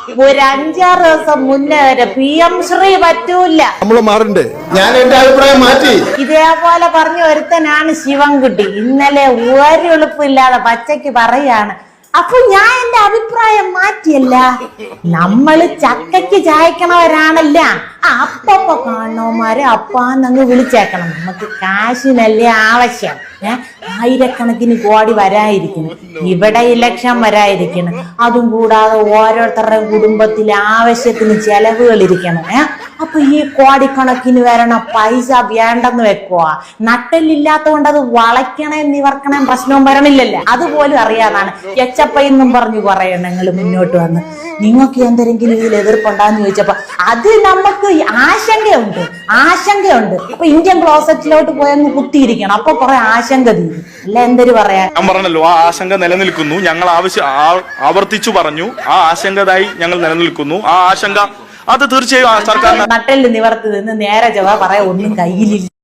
ഒരു 5-6 ദിവസം മുന്നേ വരെ PM ശ്രീ പറ്റൂല. നമ്മള് മാറണ്ടേ? ഞാൻ എന്റെ അഭിപ്രായം മാറ്റി. ഇതേപോലെ പറഞ്ഞ ഒരുത്തനാണ് ശിവൻകുട്ടി. ഇന്നലെ ഒരു എളുപ്പില്ലാതെ പച്ചയ്ക്ക് പറയാണ്. അപ്പൊ ഞാൻ എന്റെ അഭിപ്രായം മാറ്റിയല്ല. നമ്മള് ചക്കയ്ക്ക് ചായക്കണവരാണല്ല. അപ്പ കാണണവന്മാരെ അപ്പാന്നങ്ങ് വിളിച്ചേക്കണം. നമുക്ക് കാശിനല്ലേ ആവശ്യം. ആയിരക്കണക്കിന് കോടി വരാതിരിക്കുന്നു, ഇവിടെ ഇലക്ഷൻ വരാതിരിക്കണം. അതും കൂടാതെ ഓരോരുത്തരുടെ കുടുംബത്തിലെ ആവശ്യത്തിന് ചെലവുകൾ ഇരിക്കണം. അപ്പൊ ഈ കോടിക്കണക്കിന് വരണ പൈസ വേണ്ടെന്ന് വെക്കുക. നട്ടലില്ലാത്ത കൊണ്ട് അത് വളയ്ക്കണേ നിവർക്കണേ പ്രശ്നവും വരണില്ലല്ലോ. അതുപോലും അറിയാതാണ് എച്ചപ്പയെന്നും പറഞ്ഞു കുറെ എണ്ണങ്ങൾ മുന്നോട്ട് വന്ന്. നിങ്ങൾക്ക് എന്തെങ്കിലും ഇതിൽ എതിർപ്പുണ്ടാന്ന് ചോദിച്ചപ്പോ അത് നമുക്ക് ആശങ്കയുണ്ട്. അപ്പൊ ഇന്ത്യൻ ക്ലോസറ്റിലോട്ട് പോയങ്ങ് കുത്തിയിരിക്കണം. അപ്പൊ കുറെ ആശങ്ക തീരും. അല്ല എന്തൊരു പറയാ. ഞാൻ പറഞ്ഞല്ലോ, ആ ആശങ്ക നിലനിൽക്കുന്നു. ഞങ്ങൾ ആവർത്തിച്ചു പറഞ്ഞു, ആ ആശങ്കതായി ഞങ്ങൾ നിലനിൽക്കുന്നു. ആ ആശങ്ക അത് തീർച്ചയായും സർക്കാർ നട്ടല് നിവർത്തി നിന്ന് നേരെ ചൊവ്വ പറയാ ഒന്നും കയ്യിലില്ല.